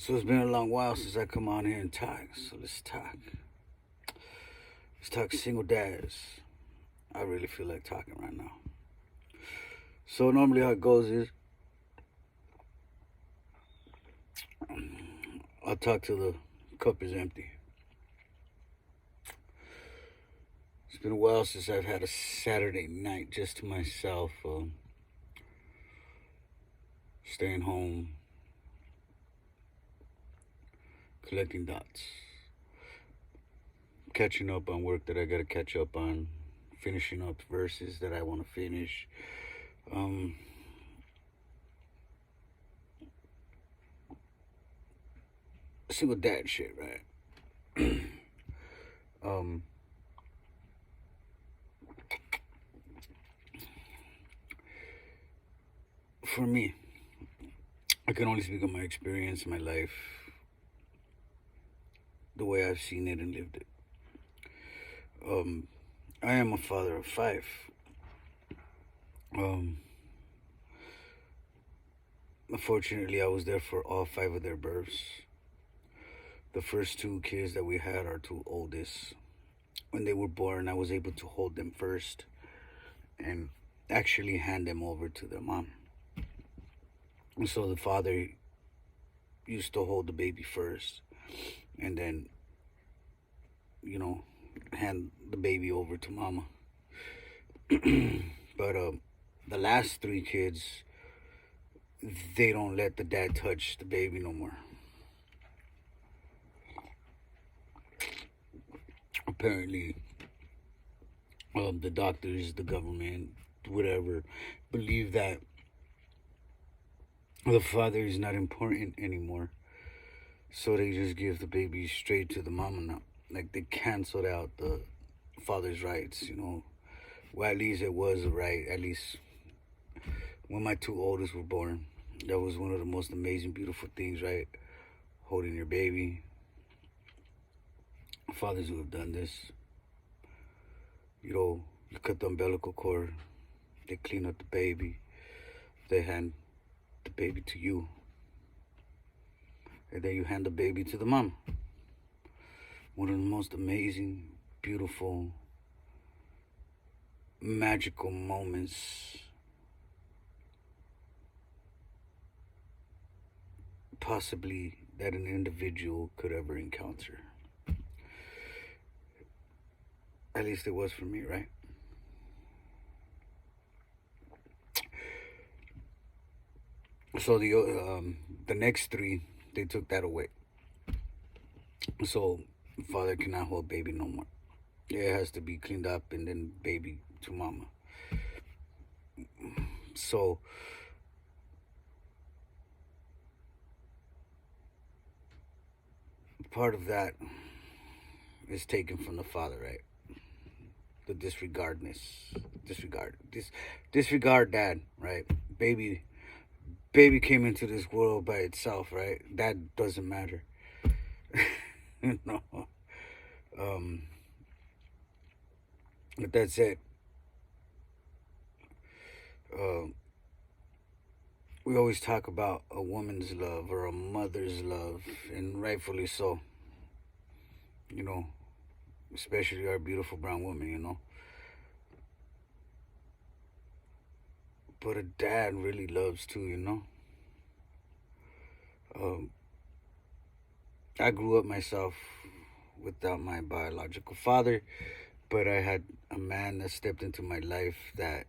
So it's been a long while since I come on here and talk. So let's talk. Let's talk single dads. I really feel like talking right now. So normally how it goes is I'll talk till the cup is empty. It's been a while since I've had a Saturday night just to myself, staying home, collecting dots, catching up on work that I gotta catch up on, finishing up verses that I want to finish. Um, Single dad shit, right? um, for me, I can only speak of my experience, my life, the way I've seen it and lived it. Um, I am a father of five. Um, Unfortunately, I was there for all five of their births. The first two kids that we had, our two oldest, when they were born, I was able to hold them first and actually hand them over to their mom. And so the father used to hold the baby first and then, you know, hand the baby over to mama. But the last three kids, they don't let the dad touch the baby no more. Apparently, the doctors, the government, whatever, believe that the father is not important anymore. So they just give the baby straight to the mama now. Like they canceled out the father's rights, you know. Well, at least it was a right. At least when my two oldest were born, that was one of the most amazing, beautiful things, right? Holding your baby. Fathers who have done this, you know, you cut the umbilical cord, they clean up the baby, they hand the baby to you, and then you hand the baby to the mom. One of the most amazing, beautiful, magical moments possibly that an individual could ever encounter. At least it was for me, right? So the next three, they took that away. So father cannot hold baby no more. It has to be cleaned up and then baby to mama. So part of that is taken from the father, right? The disregard dad, right? Baby came into this world by itself, right? That doesn't matter. No. Um, but that's it. Uh, we always talk about a woman's love or a mother's love, and rightfully so. You know, especially our beautiful brown woman, you know. But a dad really loves too, you know. Um, I grew up myself without my biological father, but I had a man that stepped into my life that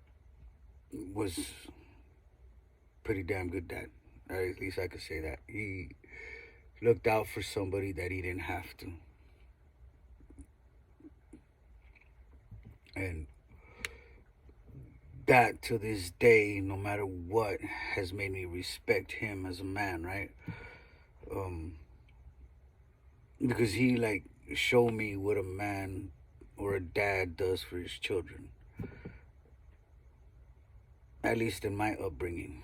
was pretty damn good dad. Or at least I could say that. He looked out for somebody that he didn't have to. And that to this day, no matter what, has made me respect him as a man, right? Um, because he like showed me what a man or a dad does for his children. At least in my upbringing.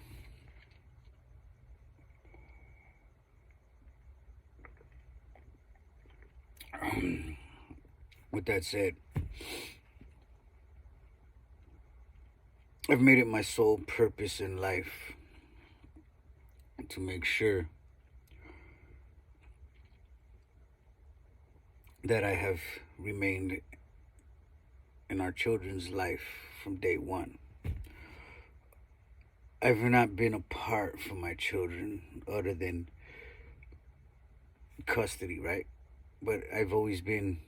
With that said, I've made it my sole purpose in life to make sure that I have remained in our children's life from day one. I've not been apart from my children other than custody, right? But I've always been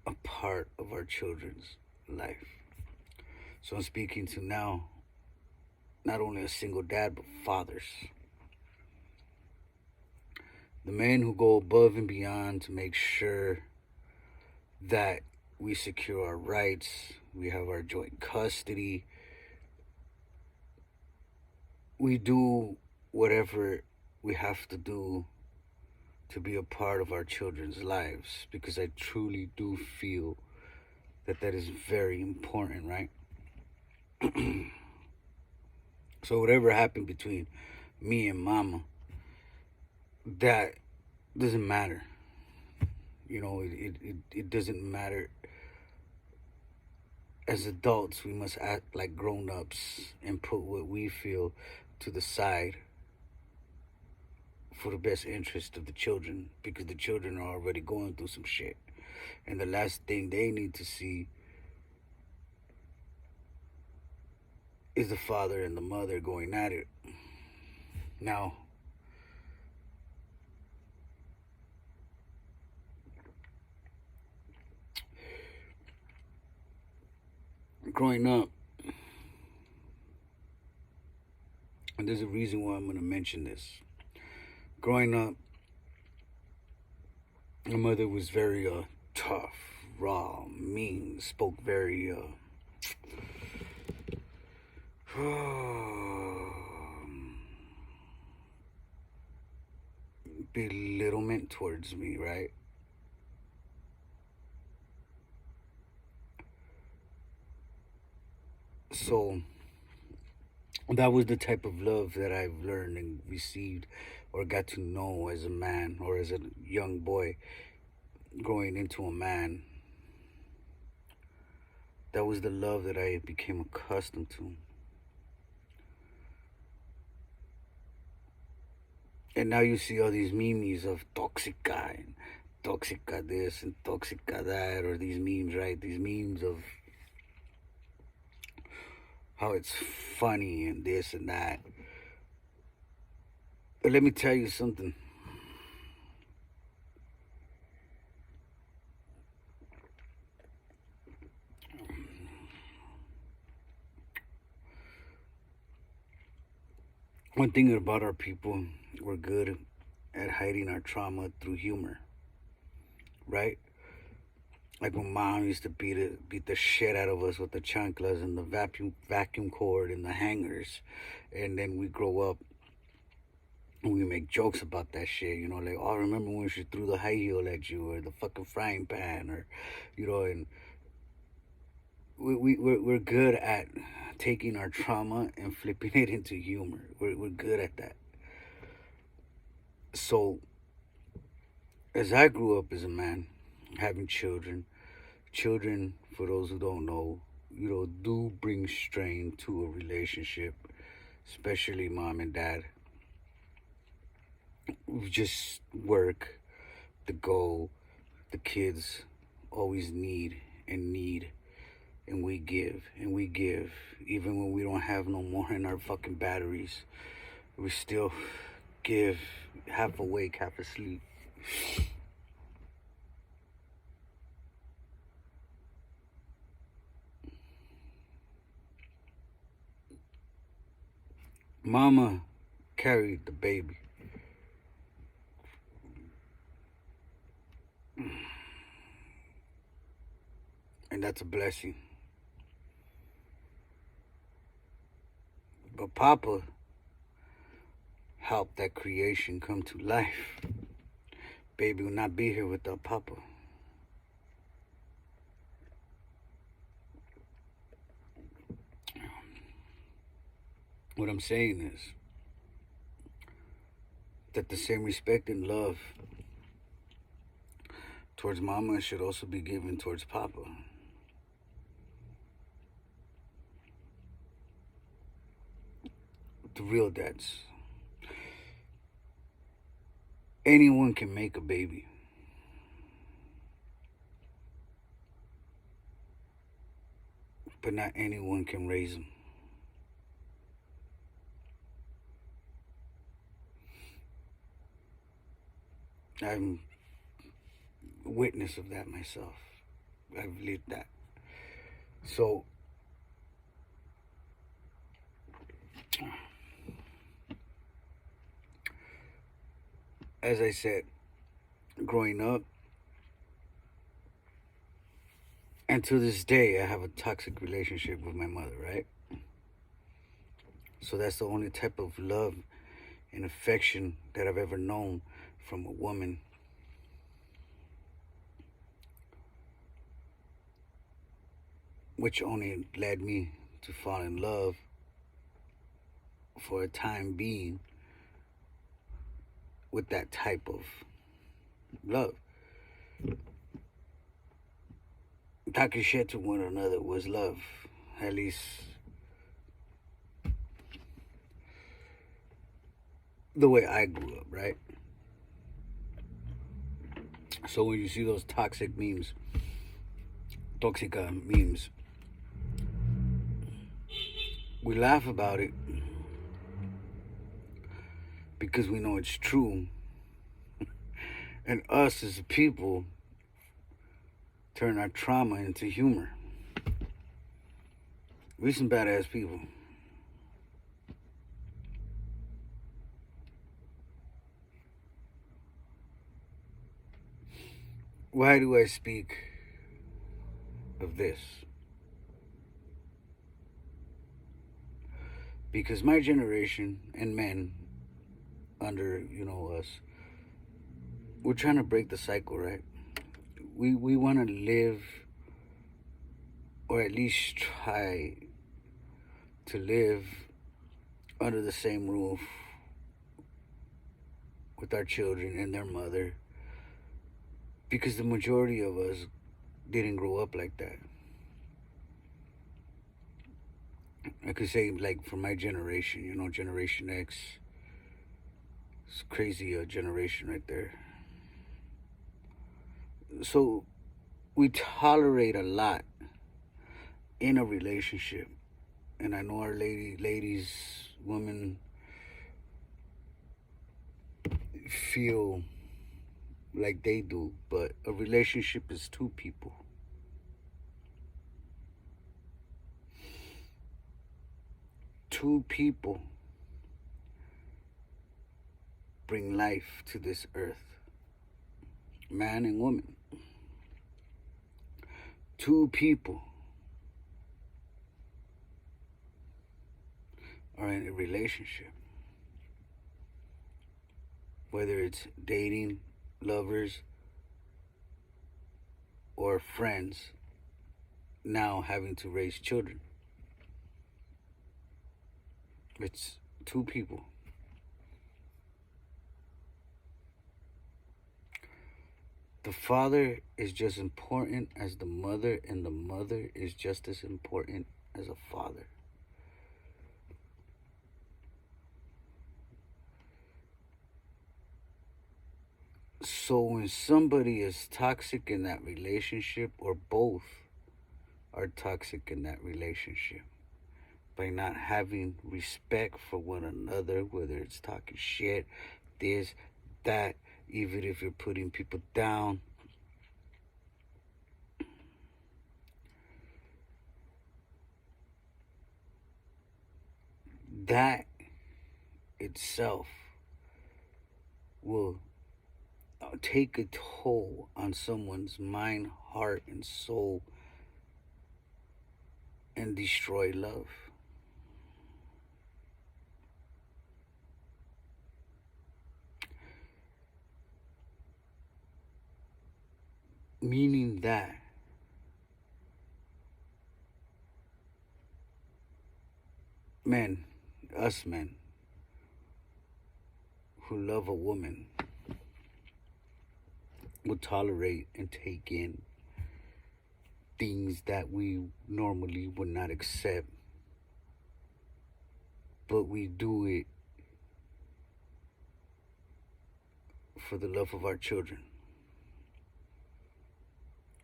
a part of our children's life. So I'm speaking to now not only a single dad, but fathers. The men who go above and beyond to make sure that we secure our rights, we have our joint custody, we do whatever we have to do to be a part of our children's lives, because I truly do feel that that is very important, right? So whatever happened between me and mama, that doesn't matter. You know, it doesn't matter. As adults, we must act like grown-ups and put what we feel to the side for the best interest of the children, because the children are already going through some shit. And the last thing they need to see is the father and the mother going at it. Now, growing up, and there's a reason why I'm going to mention this. Growing up, my mother was very tough, raw, mean, spoke very belittlement towards me, right? So that was the type of love that I've learned and received or got to know as a man or as a young boy growing into a man. That was the love that I became accustomed to. And now you see all these memes of toxica and toxica this and toxica that, or these memes, right? These memes of how it's funny and this and that. But let me tell you something. One thing about our people, we're good at hiding our trauma through humor, right? Like when mom used to beat the shit out of us with the chanclas and the vacuum cord and the hangers, and then we grow up and we make jokes about that shit. You know, like, oh, remember when she threw the high heel at you, or the fucking frying pan, or you know, and we're good at taking our trauma and flipping it into humor. We're good at that. So as I grew up as a man, having children, for those who don't know, you know, do bring strain to a relationship, especially mom and dad. We just work, the goal, the kids always need, and we give, even when we don't have no more in our fucking batteries. We still give, half awake, half asleep. Mama carried the baby. And that's a blessing. But Papa helped that creation come to life. Baby would not be here without Papa. What I'm saying is that the same respect and love towards Mama should also be given towards Papa. The real dads. Anyone can make a baby. but not anyone can raise them. I'm a witness of that myself. I've lived that. So, as I said, growing up, and to this day, I have a toxic relationship with my mother, right? So that's the only type of love and affection that I've ever known from a woman. Which only led me to fall in love for a time being with that type of love. Talking shit to one another was love. At least the way I grew up, right? So when you see those toxica memes, we laugh about it because we know it's true. And us as a people turn our trauma into humor. We some badass people. Why do I speak of this? Because my generation and men under, us, we're trying to break the cycle, right? We want to live, or at least try to live under the same roof with our children and their mother, because the majority of us didn't grow up like that. I could say, like, for my generation, Generation X, it's a crazy generation right there. So we tolerate a lot in a relationship, and I know our ladies, women feel like they do, but a relationship is two people. Two people bring life to this earth, man and woman. Two people are in a relationship, whether it's dating, lovers, or friends, now having to raise children. It's two people. The father is just important as the mother, and the mother is just as important as a father. So when somebody is toxic in that relationship, or both are toxic in that relationship, by not having respect for one another, whether it's talking shit, this, that, even if you're putting people down, that itself will take a toll on someone's mind, heart, and soul, and destroy love. Meaning that us men who love a woman will tolerate and take in things that we normally would not accept, but we do it for the love of our children,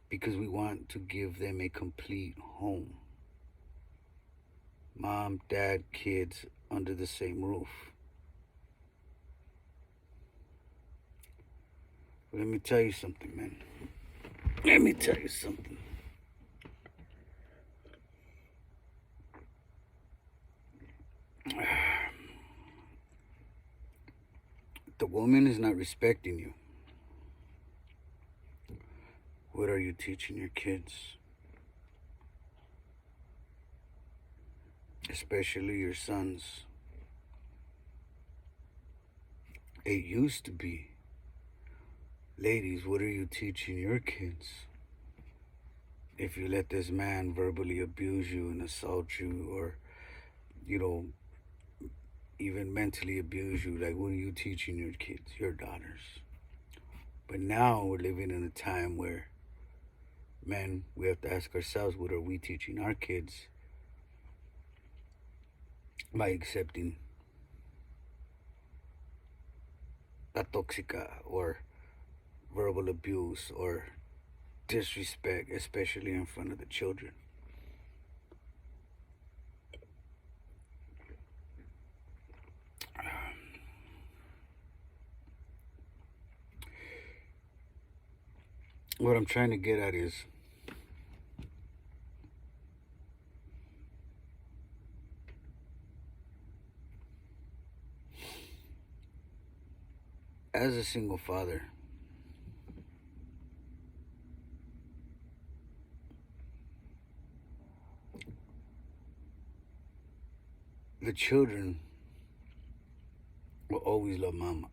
because we want to give them a complete home. Mom, dad, kids under the same roof. But let me tell you something, man. Let me tell you something. The woman is not respecting you. What are you teaching your kids? Especially your sons. It used to be, ladies, what are you teaching your kids? If you let this man verbally abuse you and assault you, or, even mentally abuse you, like, what are you teaching your kids, your daughters? But now we're living in a time where, men, we have to ask ourselves, what are we teaching our kids by accepting la toxica or verbal abuse or disrespect, especially in front of the children? What I'm trying to get at is, as a single father, the children will always love mama.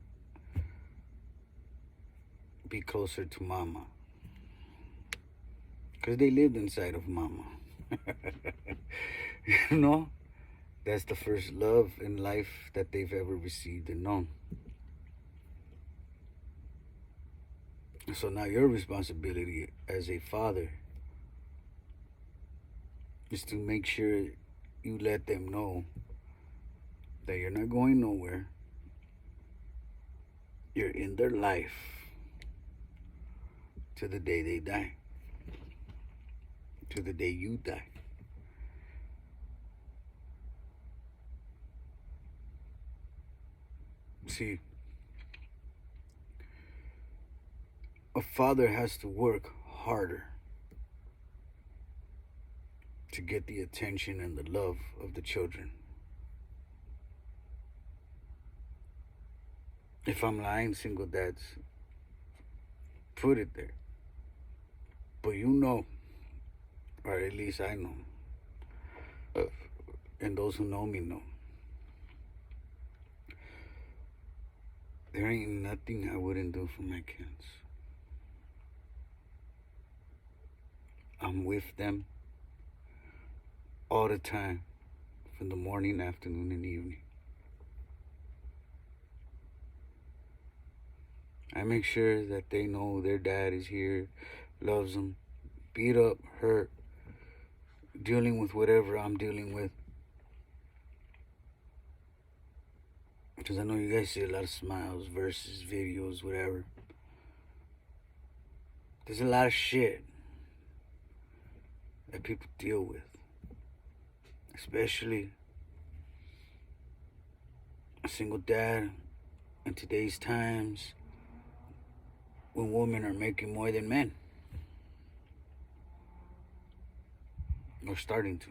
Be closer to mama. Because they lived inside of mama. You know? That's the first love in life that they've ever received and known. So now your responsibility as a father is to make sure you let them know that you're not going nowhere. You're in their life to the day they die. To the day you die. See, a father has to work harder to get the attention and the love of the children. If I'm lying, single dads, put it there. But you know, or at least I know, and those who know me know, there ain't nothing I wouldn't do for my kids. I'm with them all the time, from the morning, afternoon, and evening. I make sure that they know their dad is here, loves them, beat up, hurt, dealing with whatever I'm dealing with. Because I know you guys see a lot of smiles, verses, videos, whatever. There's a lot of shit that people deal with. Especially a single dad in today's times when women are making more than men. Or starting to.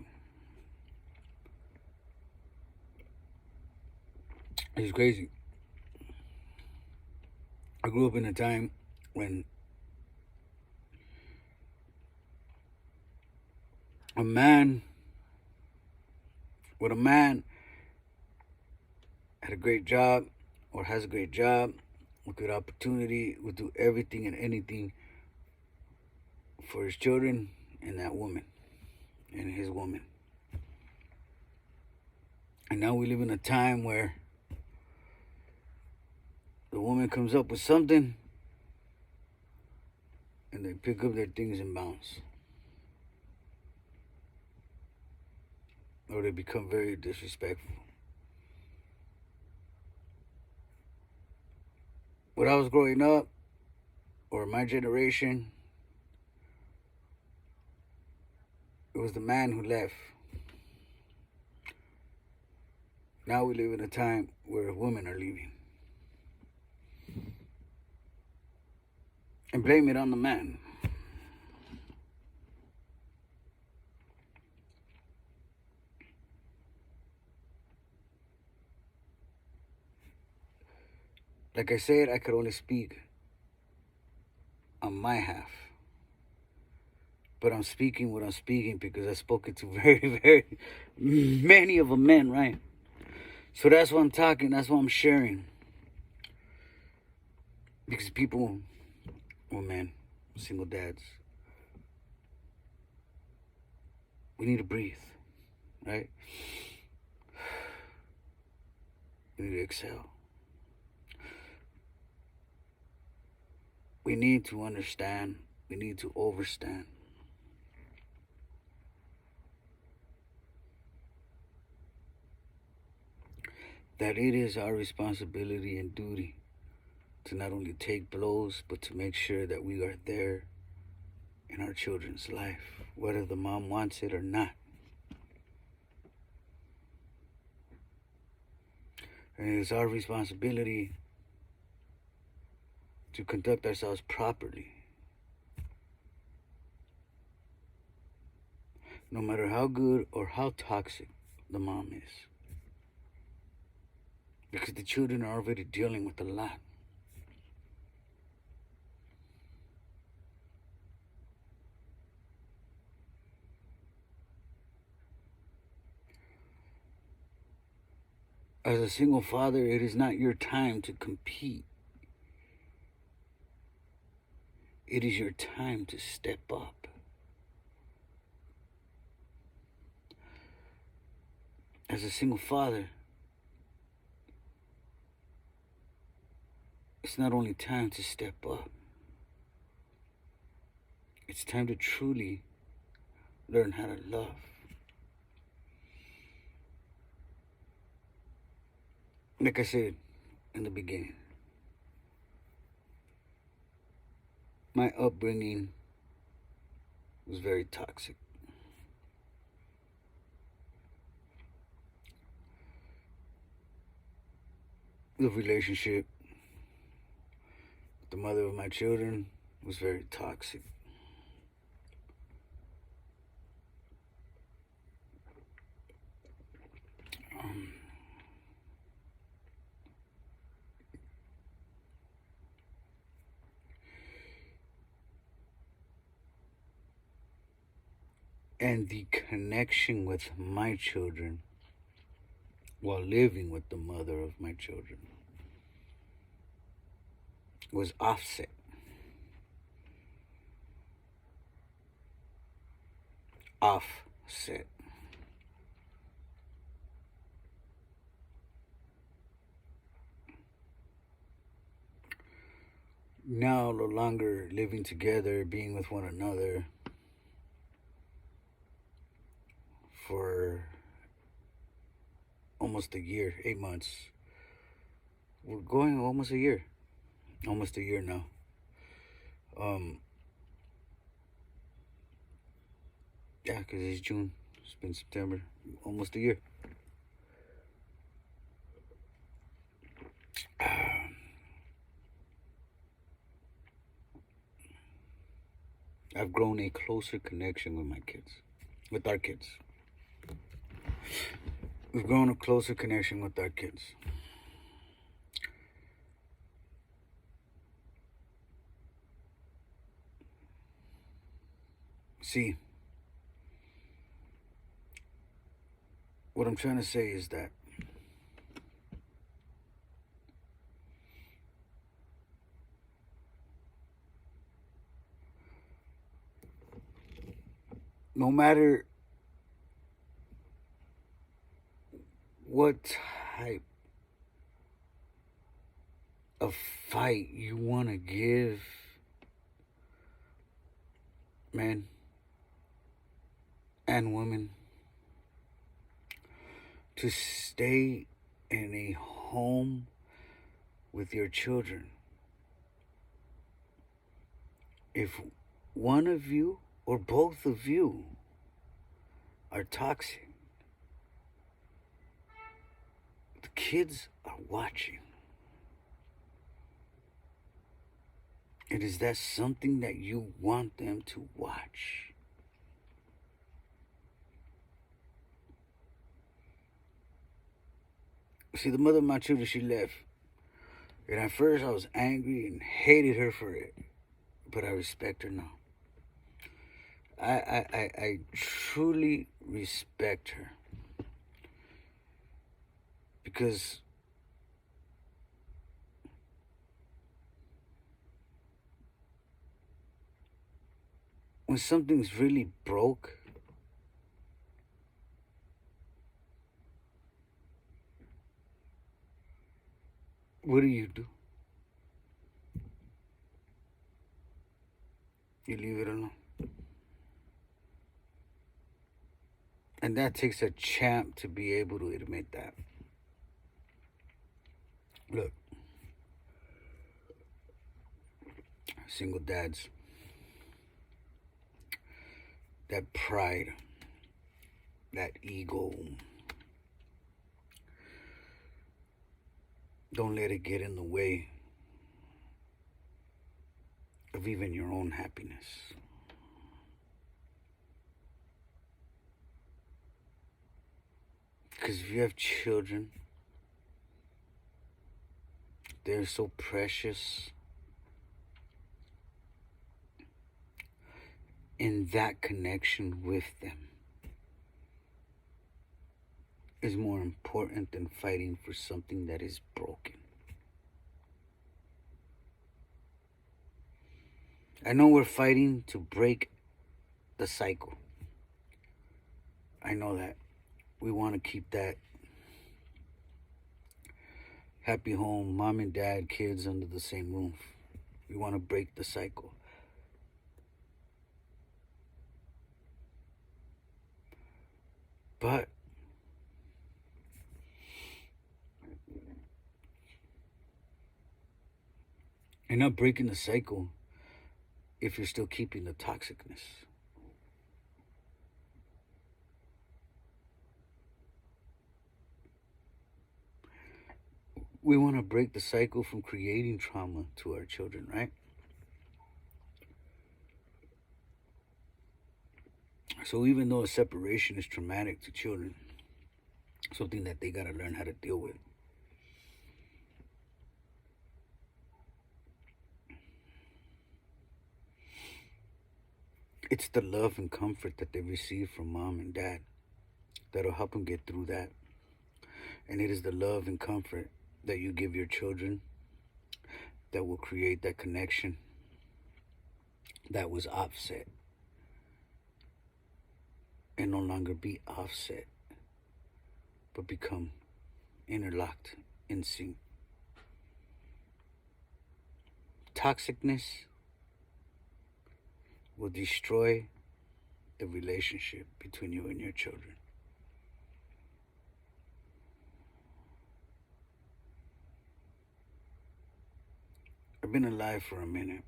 It's crazy. I grew up in a time when a man had a great job or has a great job with good opportunity, would do everything and anything for his children and that woman and his woman. And now we live in a time where the woman comes up with something and they pick up their things and bounce. Or they become very disrespectful. When I was growing up, or my generation, it was the man who left. Now we live in a time where women are leaving. And blame it on the man. Like I said, I could only speak on my half. But I'm speaking what I'm speaking because I've spoken to very, very many of the men, right? So that's why I'm talking, that's why I'm sharing. Because people, well, men, single dads, we need to breathe, right? We need to exhale. We need to understand. We need to overstand. That it is our responsibility and duty to not only take blows, but to make sure that we are there in our children's life, whether the mom wants it or not. And it is our responsibility to conduct ourselves properly. No matter how good or how toxic the mom is. Because the children are already dealing with a lot. As a single father, it is not your time to compete. It is your time to step up. As a single father, it's not only time to step up, it's time to truly learn how to love. Like I said in the beginning, my upbringing was very toxic. The relationship with the mother of my children was very toxic. And the connection with my children while living with the mother of my children was offset. Offset. Now, no longer living together, being with one another for almost a year, 8 months. We're going almost a year now. Yeah, because it's June. It's been September. Almost a year. I've grown a closer connection with my kids. With our kids. We've grown a closer connection with our kids. See, what I'm trying to say is that no matter what type of fight you want to give, men and women, to stay in a home with your children. If one of you or both of you are toxic, kids are watching. And is that something that you want them to watch? See, the mother of my children, she left. And at first I was angry and hated her for it. But I respect her now. I truly respect her. Because when something's really broke, what do? You leave it alone. And that takes a champ to be able to admit that. Look, single dads, that pride, that ego, don't let it get in the way of even your own happiness. Because if you have children, they're so precious. And that connection with them is more important than fighting for something that is broken. I know we're fighting to break the cycle. I know that. We want to keep that happy home, mom and dad, kids under the same roof. We want to break the cycle. But you're not breaking the cycle if you're still keeping the toxicness. We want to break the cycle from creating trauma to our children, right? So even though a separation is traumatic to children, something that they got to learn how to deal with, it's the love and comfort that they receive from mom and dad that'll help them get through that. And it is the love and comfort that you give your children that will create that connection that was offset and no longer be offset, but become interlocked in sync. Toxicness will destroy the relationship between you and your children. I've been alive for a minute.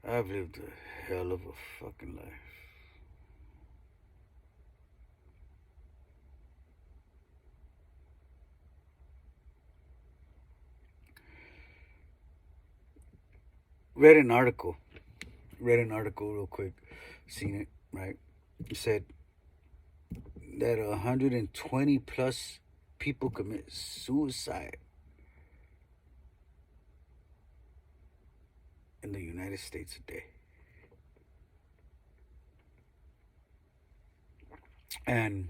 I've lived a hell of a fucking life. Read an article real quick, seen it, right? It said that 120 plus people commit suicide in the United States a day. And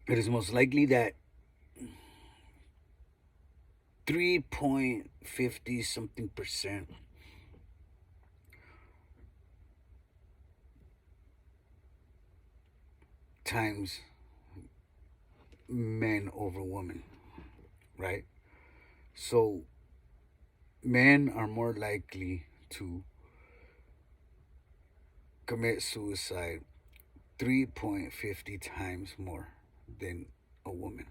it is most likely that 3.50 something percent times men over women, right? So men are more likely to commit suicide 3.50 times more than a woman.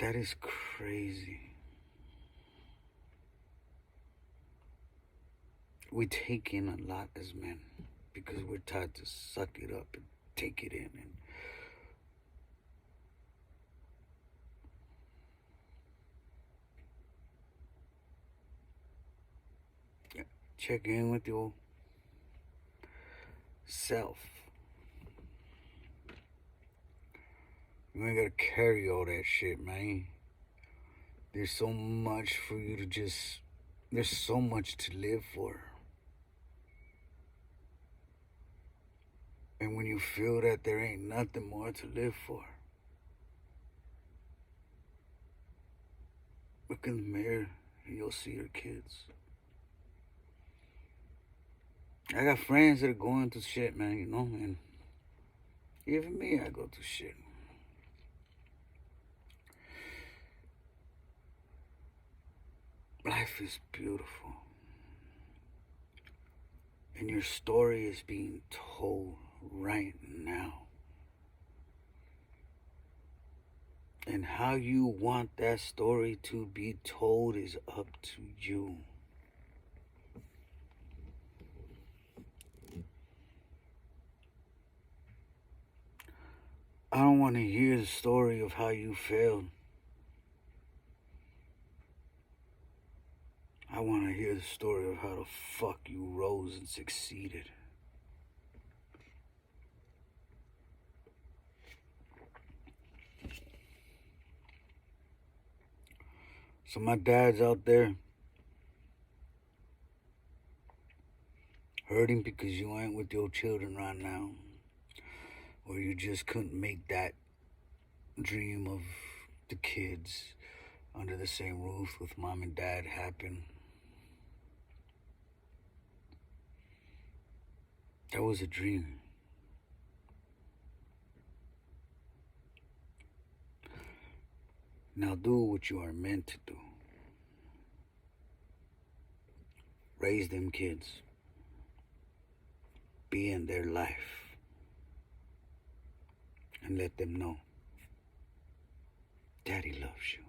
That is crazy. we take in a lot as men because we're taught to suck it up and take it in. And yeah, check in with your self. You ain't gotta carry all that shit, man. There's so much for you to just, there's so much to live for. And when you feel that there ain't nothing more to live for, look in the mirror and you'll see your kids. I got friends that are going through shit, man, you know, and even me, I go through shit. Life is beautiful. And your story is being told right now. And how you want that story to be told is up to you. I don't want to hear the story of how you failed. I want to hear the story of how the fuck you rose and succeeded. So my dads out there hurting because you ain't with your children right now, or you just couldn't make that dream of the kids under the same roof with mom and dad happen. That was a dream. Now do what you are meant to do. Raise them kids. Be in their life. And let them know Daddy loves you.